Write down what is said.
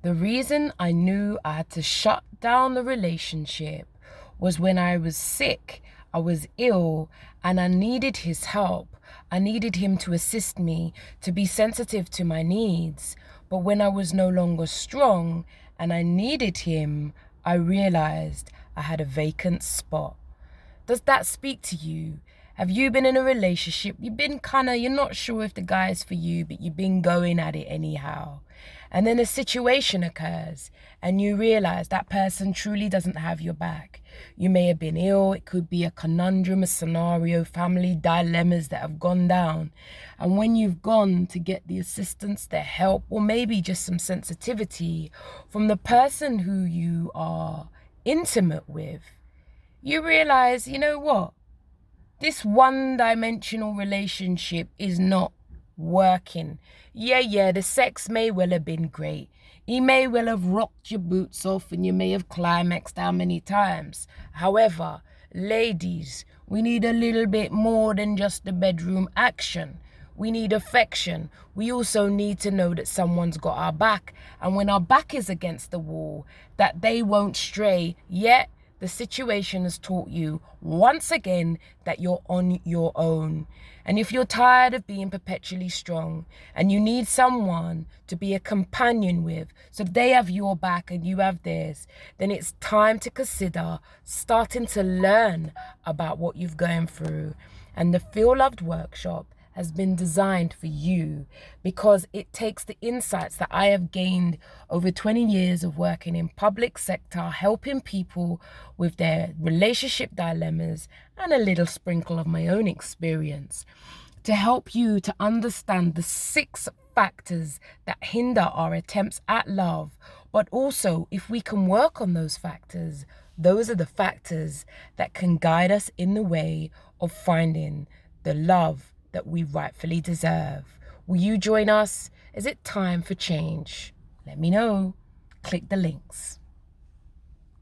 The reason I knew I had to shut down the relationship was when I was sick, I was ill, and I needed his help. I needed him to assist me, to be sensitive to my needs. But when I was no longer strong and I needed him, I realized I had a vacant spot. Does that speak to you? Have you been in a relationship? You've been you're not sure if the guy is for you, but you've been going at it anyhow. And then a situation occurs and you realize that person truly doesn't have your back. You may have been ill. It could be a conundrum, a scenario, family dilemmas that have gone down. And when you've gone to get the assistance, the help, or maybe just some sensitivity from the person who you are intimate with, you realize, you know what? This one-dimensional relationship is not working. Yeah, the sex may well have been great. He may well have rocked your boots off and you may have climaxed how many times. However, ladies, we need a little bit more than just the bedroom action. We need affection. We also need to know that someone's got our back. And when our back is against the wall, that they won't stray. Yet the situation has taught you once again that you're on your own. And if you're tired of being perpetually strong and you need someone to be a companion with, so they have your back and you have theirs, then it's time to consider starting to learn about what you've gone through. And the Feel Loved workshop has been designed for you because it takes the insights that I have gained over 20 years of working in public sector, helping people with their relationship dilemmas and a little sprinkle of my own experience to help you to understand the 6 factors that hinder our attempts at love. But also, if we can work on those factors, those are the factors that can guide us in the way of finding the love that we rightfully deserve. Will you join us? Is it time for change? Let me know. Click the links.